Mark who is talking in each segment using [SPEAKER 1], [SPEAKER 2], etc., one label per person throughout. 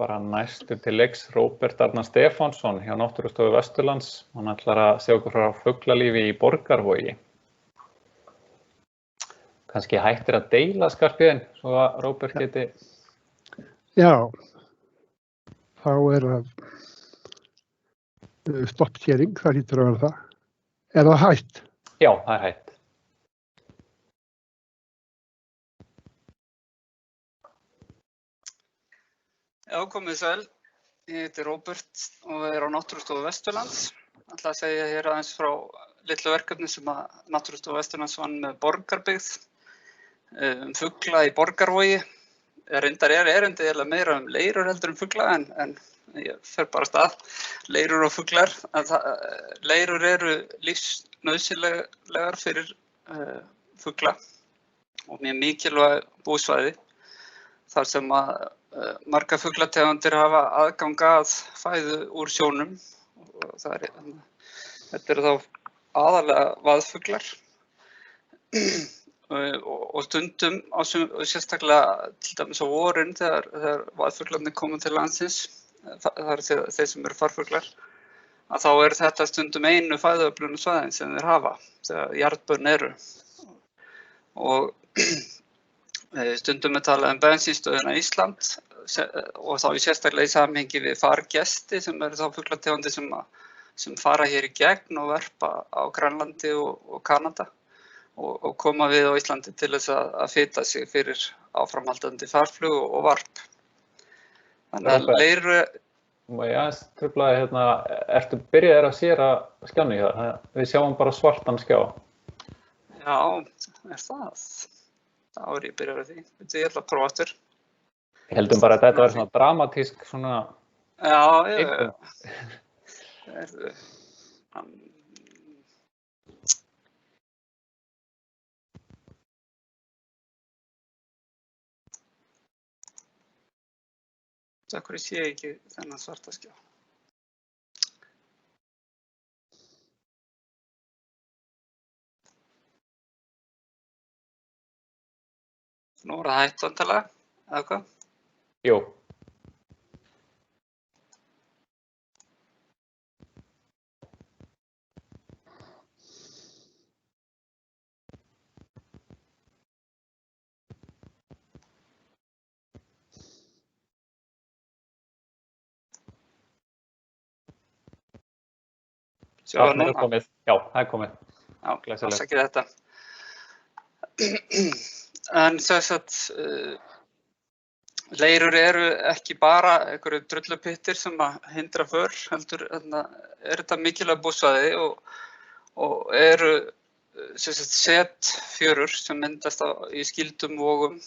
[SPEAKER 1] bara næstur til leiks Róbert Arnar Stefánsson hjá Náttúrustofu Vesturlands. Hann ætlar að segja okkur frá fuglalífi í Borgarvogi. Kannski hættir að deila Skarphéðinn, svo að Róbert geti...
[SPEAKER 2] Já, þá það stoppkering, það hlýtur að vera það. Það hætt?
[SPEAKER 1] Já, það hætt.
[SPEAKER 3] Já, komið sæl. Ég heiti Róbert og á Náttúrustofu Vesturlands. Ég ætla að segja hér aðeins frá litlu verkefni sem að Náttúrustofu Vesturlands vann með Borgarbyggð, fugla í Borgarvogi. Reyndar erindi eiginlega meira leirur heldur fugla en ég fer bara af stað. Leirur og fuglar. Leirur eru lífsnauðsynlegar fyrir fugla og mjög mikilvæg búsvæði þar sem að margar fuglategundir hafa aðgang að fæðu úr sjónum og þetta eru þá aðalega vaðfuglar og stundum sérstaklega til dæmis á vorin þegar vaðfuglarnir koma til landsins, það þeir sem eru farfuglar, að þá þetta stundum einu fæðuöflunarsvæðin sem þeir hafa þegar jarðbönn eru. Og stundum talað bensínstöðina Ísland og þá sérstaklega í samhengi við fargesti sem eru þá fuglategundir sem fara hér í gegn og verpa á Grænlandi og Kanada og koma við á Íslandi til þess að fita sig fyrir áframhaldandi farflug og varp. Þannig að leiru...
[SPEAKER 1] Ég aðeins truflaði hérna, ertu byrjaðir að séra skjáni hér? Við sjáum bara svartan skjá.
[SPEAKER 3] Já, það? Þá ég byrjaður því. Ég ætla að prófa aftur.
[SPEAKER 1] Ég heldum bara að þetta var svona dramatísk svona...
[SPEAKER 3] Já. Það hverju sé ekki þennan svarta skjá. Nú það hætt vantarlega, eða hvað?
[SPEAKER 1] Jú.
[SPEAKER 3] Sjá það núna?
[SPEAKER 1] Komið. Já, það komið.
[SPEAKER 3] Já, afsakið þetta. En þess að leirur eru ekki bara einhverju drullupyttir sem að hindra för, heldur þetta mikilvæg búsvæði og eru setfjörur sem myndast í skildum vogum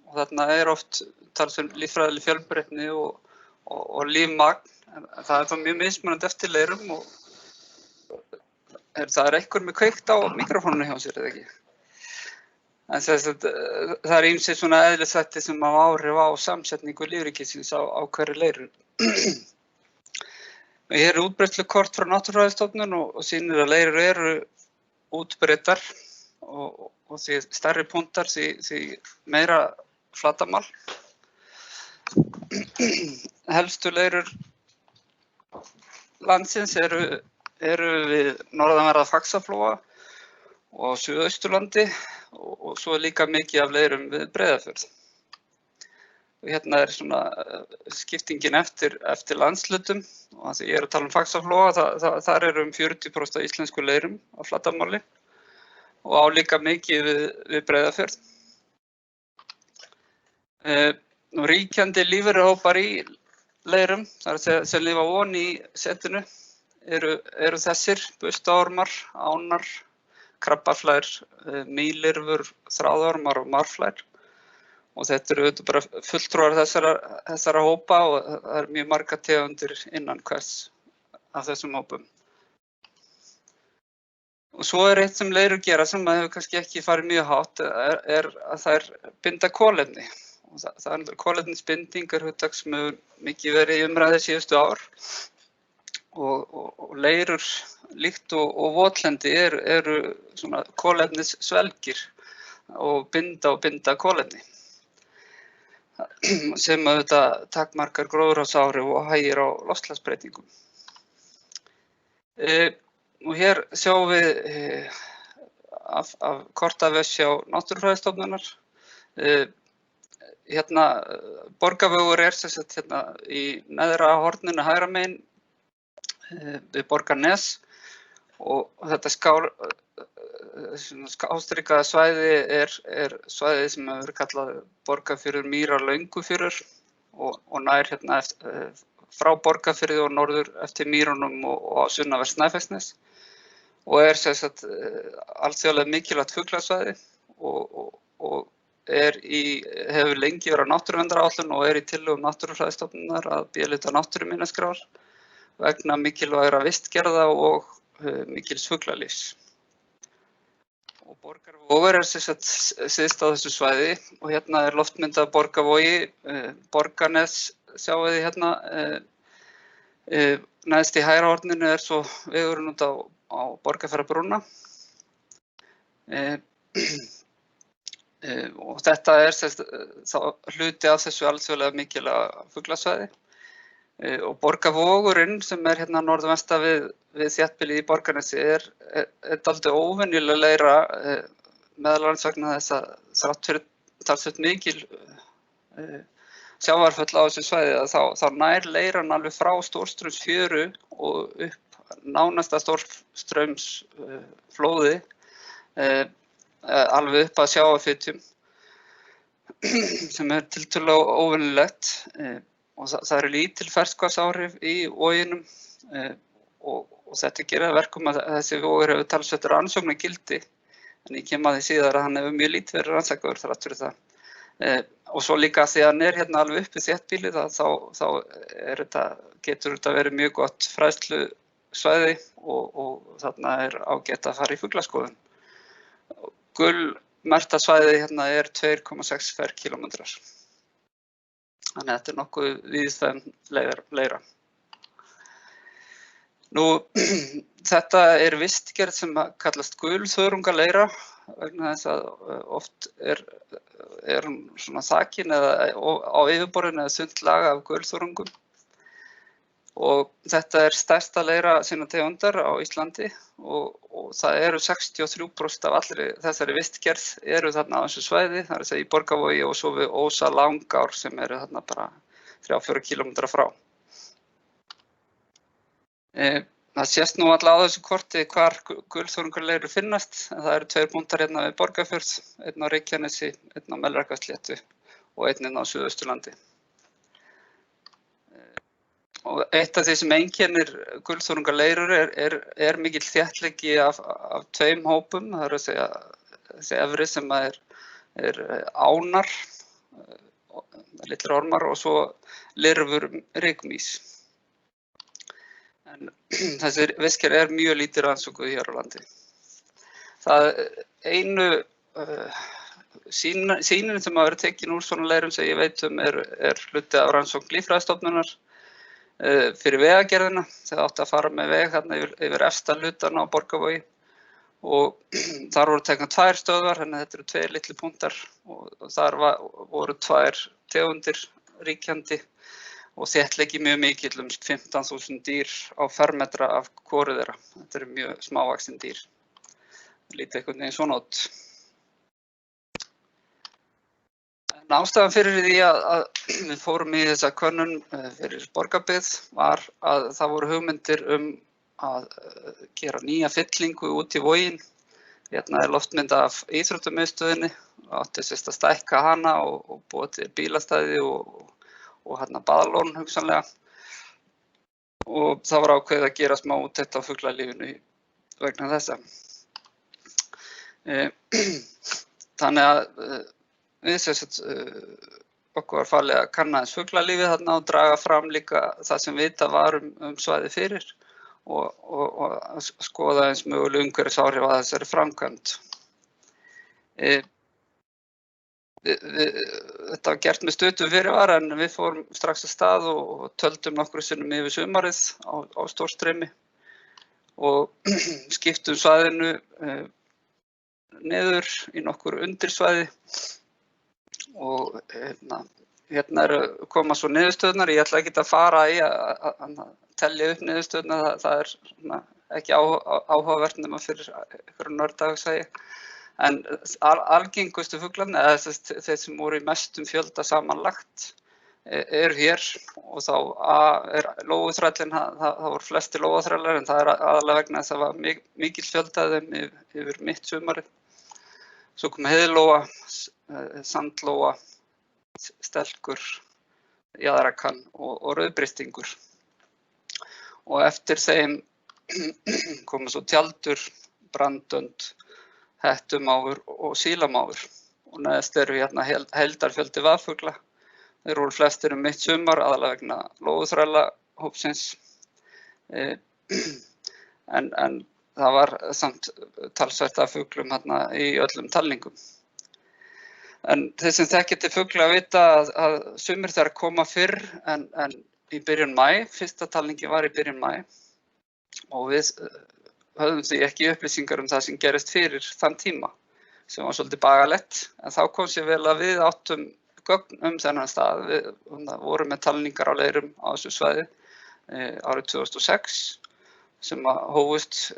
[SPEAKER 3] og þarna oft talsvert líffræðileg fjölbreytni og lífmagn. Það þá mjög mismunandi eftir leirum og það einhver með kveikt á mikrofóninu hjá sér eða ekki? En það ýmsir svona eðlisþættir sem hafa áhrif á samsetningu lífríkisins á hverri leiru. Hér útbreiðslukort frá Náttúrufræðistofnun og sýnir að leirur eru útbreiddar og því stærri punktar því meira flatarmál. Helstu leirur landsins eru við norðanverða Faxaflóa og Suðausturlandi og svo líka mikið af leirum við Breiðafjörð. Og hérna svona skiptingin eftir landshlutum og því ég að tala Faxaflóa, þar eru 40% af íslensku leirum á flatarmáli og á líka mikið við Breiðafjörð. Ríkjandi lífverufhópar í leirum, þar sem lifa von í setinu, eru þessir bustaormar, ánar, krabbaflær, mýlirfur, þráðormar og marflær. Og þetta eru bara fulltrúar þessara hópa og það mjög margar tegundir innan hvers af þessum hópum. Og svo eitt sem leirur gera sem hefur kannski ekki farið mjög hátt að þær binda kolefni. Og það kolefnisbinding hugtak sem hefur mikið verið í umræðu síðustu ár. Og leirur líkt og votlendi eru svona kolefnissvelgir og binda kolefni. sem auðvitað takmarkar gróðurhúsaáhrif og hægir á loftslagsbreytingum. Og hér sjáum við af kortavöss hjá Náttúrufræðistofnunar. Hérna Borgarvegur sem sagt hérna í neðra horninu hægra megin við Borgarnes og þetta skástrikaða svæði er svæði sem hefur verið kallað Borgarfjörður, Mýrar-Löngufjörður og nær hérna frá Borgarfirði og norður eftir Mýrunum og á sunnanvert Snæfellsnes og sem sagt alþjóðlega mikilvægt fuglasvæði og hefur lengi verið á náttúruverndaráætlun og í tillögum Náttúrufræðistofnunar að B-hluta náttúruminjaskrár vegna mikilvægra vistgerða og mikils fuglalífs. Og Borgarvogur sem sagt syðst á þessu svæði og hérna loftmynd af Borgarvogi, Borgarnes sjáum við hérna, neðst í hægra horninu svo vegurinn út á Borgarfjarðarbrúna. Og þetta hluti af þessu alþjóðlega mikilvæga fuglasvæði. Og Borgarvogurinn sem hérna norðvestan við þéttbýlið í Borgarnesi dálítið óvenjuleg leira meðal annars vegna þess að þrátt fyrir talsvert mikil sjávarföll á þessu svæði þá nær leiran alveg frá Stórstraumsfjöru og upp nánasta Stórstraumsflóði alveg upp að sjávarfitjum sem tiltölulega óvenjulegt og það eru lítil ferskvatnsáhrif í voginum og þetta gerir verkum að þessi vogur hefur talsvert rannsóknargildi en ég kem að því síðar að hann hefur mjög lítið verið rannsakaður þrátt fyrir það. Og svo líka því að hann hérna alveg upp við þéttbýlið þá getur þetta verið mjög gott fræðslusvæði og þarna ágætt að fara í fuglaskoðun. Gulmerkta svæði hérna 2,6 ferkílómetrar. Þannig að þetta nokkuð víðfeðm leira. Nú, þetta vistgerð sem kallast gulþörungaleira vegna þess að oft hún svona þakin eða á yfirborðinu eða þunnt lag af gulþörungum. Og þetta stærsta leira sinna tegundar á Íslandi og það eru 63% af allri þessari vistgerð eru þarna á þessu svæði, það að segja í Borgarvogi og svo við Ósa Langár sem eru þarna bara 3-4 kílómetra frá. Það sést nú alla á þessu korti hvar gulþörungarleirur finnast, en það eru 2 punktar hérna við Borgarfjörð, einn á Reykjanesi, einn á Melrakkasléttu og einn á Suðausturlandi. Og eitt af því sem einkennir gulþörungaleirur mikill þéttleiki af 2 hópum, það er að segja þessi efri sem ánar, litlir ormar og svo lirfur rykmýs. En þessi vistgerð mjög lítið rannsökuð hér á landi. Það einu sýnin sem hafa verið tekin úr svona leirum sem ég veit hluti af rannsókn Líffræðistofnunar fyrir vegagerðina, þegar átti að fara með veg hérna yfir efsta hlutan á Borgarvogi og þar voru teknar 2 stöðvar, þannig að þetta eru 2 litli punktar og þar voru 2 tegundir ríkjandi og þéttleiki mjög mikill 15.000 dýr á fermetra af hvoru þeirra. Þetta eru mjög smávaxin dýr, lítið einhvern veginn svona út. Ástæðan fyrir því að við fórum í þessa könnun fyrir Borgarbyggð var að það voru hugmyndir að gera nýja fyllingu út í voginn. Hérna loftmynd af íþróttamiðstöðinni, átti að stækka hana og búa til bílastæði og hérna baðalón hugsanlega. Og það var ákveðið að gera smá úttekt á fuglalífinu vegna þessa. Þannig að okkur var falið að kanna aðeins fuglalífið þarna og draga fram líka það sem vitað var svæði fyrir og skoða eins möguleg umhverfisáhrif að þessari framkvæmd. Þetta var gert með stuttu fyrirvara en við fórum strax af stað og töldum nokkrum sinnum yfir sumarið á Stórstreymi og skiptum svæðinu niður í nokkur undirsvæði og hérna koma svo niðurstöðnar, ég ætla ekki að fara í að telja upp niðurstöðnar, það er ekki áhugavert nema fyrir einhverjum nörda, segi ég. En algengustu fuglarnir, eða þeir sem voru í mestum fjölda samanlagt, hér og þá lóuþrællin, það voru flesti lóuþrællar en það aðalega vegna þess að það var mikill fjöldi af þeim yfir mitt sumarið. Svo kom heiðlóa, sandlóa, stelkur, jaðrakan og rauðbristingur. Og eftir þeim komu svo tjaldur, brandönd, hettumáfur og sílamáfur. Og neðst hérna heildarfjöldi vaðfugla. Þeir voru flestir mitt sumar, aðalega vegna lóuþrælahópsins. En það var samt talsvert af fuglum hérna í öllum talningum. En þeir sem þekkja til fugla vita að sumir þeirra koma fyrr en í byrjun maí, fyrsta talningi var í byrjun maí. Og við höfðum því ekki upplýsingar það sem gerist fyrir þann tíma, sem var svolítið bagalegt. En þá kom sér vel að við áttum gögn þennan stað. Við vorum með talningar á leirum á þessu svæði árið 2006 sem hófust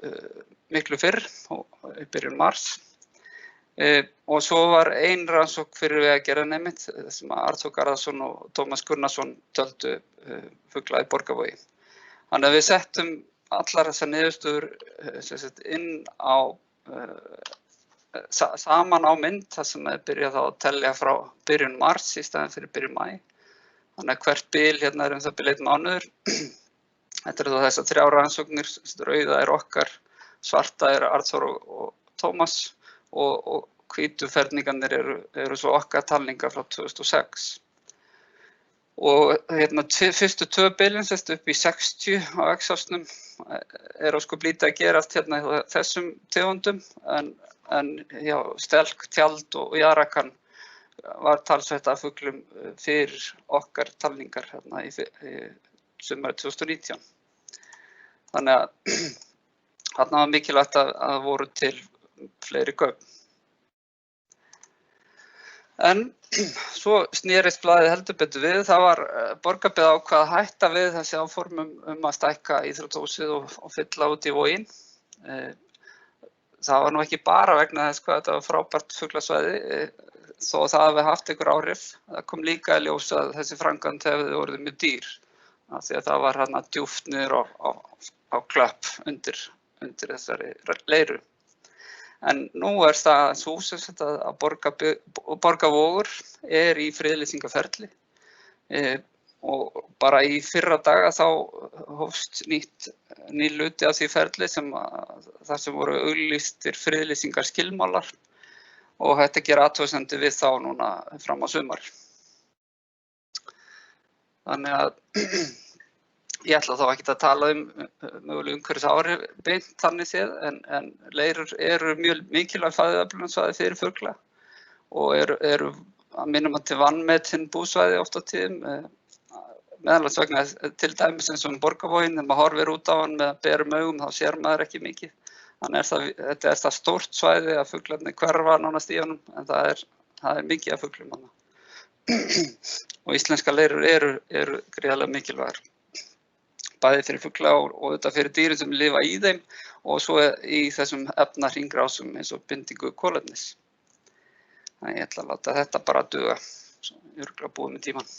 [SPEAKER 3] miklu fyrr í byrjun mars. Og svo var ein rannsókn fyrir Vegagerðinni einmitt sem Arnþór Garðarsson og Tómas Gunnarsson töldu fugla í Borgarvogi. Þannig að við settum allar þessar niðurstöður inn á saman á mynd, þar sem við byrjað þá að telja frá byrjun mars í staðinn fyrir byrjun maí. Þannig að hvert bil hérna það bil 1 mánuður. Þetta þá þessar 3 rannsóknir, rauða okkar, svarta Arnþór og Tómas og hvítu ferningarnir eru svo okkar talningar frá 2006. Og hérna fyrstu 2 bilin upp í 60 á X-ásnum lítið að gerast hérna í þessum tegundum, en já, stelk, tjald og jaðrakan var talsvert af fuglum fyrir okkar talningar hérna í sumarið 2019. Þannig að þarna var mikilvægt að voru til fleiri gögn. En svo snerist blaðið heldur betur við. Það var Borgarbyggð ákvað að hætta við þessi áformum að stækka íþróttahúsið og fylla út í Voginn. Það var nú ekki bara vegna þess hvað þetta var frábært fuglasvæði, þó það hafi haft einhver áhrif. Það kom líka í ljós að þessi framkvæmd hefði orðið mjög dýr, af því að það var hérna djúpt niður á klöpp undir þessari leiru. En nú það sú sem að Borgarvogur í friðlýsingarferli og bara í fyrra daga þá hófst ný hluti af því ferli þar sem voru auglýstir friðlýsingarskilmálar og hægt að gera athugasemdir við þá núna fram á sumar. Þannig að ég ætla þá ekki að tala mögulega umhverfisáhrif beint þannig séð, en leirur eru mjög mikilvæg fæðuöflunarsvæði fyrir fugla og eru að minnum að til vanmetin búsvæði oft á tíðum, meðalans vegna til dæmis eins og Borgarvoginn, þegar maður horfir út á hann með berum augum þá sér maður ekki mikið. Þannig þetta það stórt svæði að fuglarnir hverfa nánast í honum, en það er mikið af fuglum þarna. Og íslenska leirur eru gríðarlega mikilvægar. Bæði fyrir fugla og þetta fyrir dýrin sem lifa í þeim og svo í þessum efnahringrásum eins og bindingu kolefnis. Þannig ég ætla að láta þetta bara duga, svo ég örugglega búið með tímann.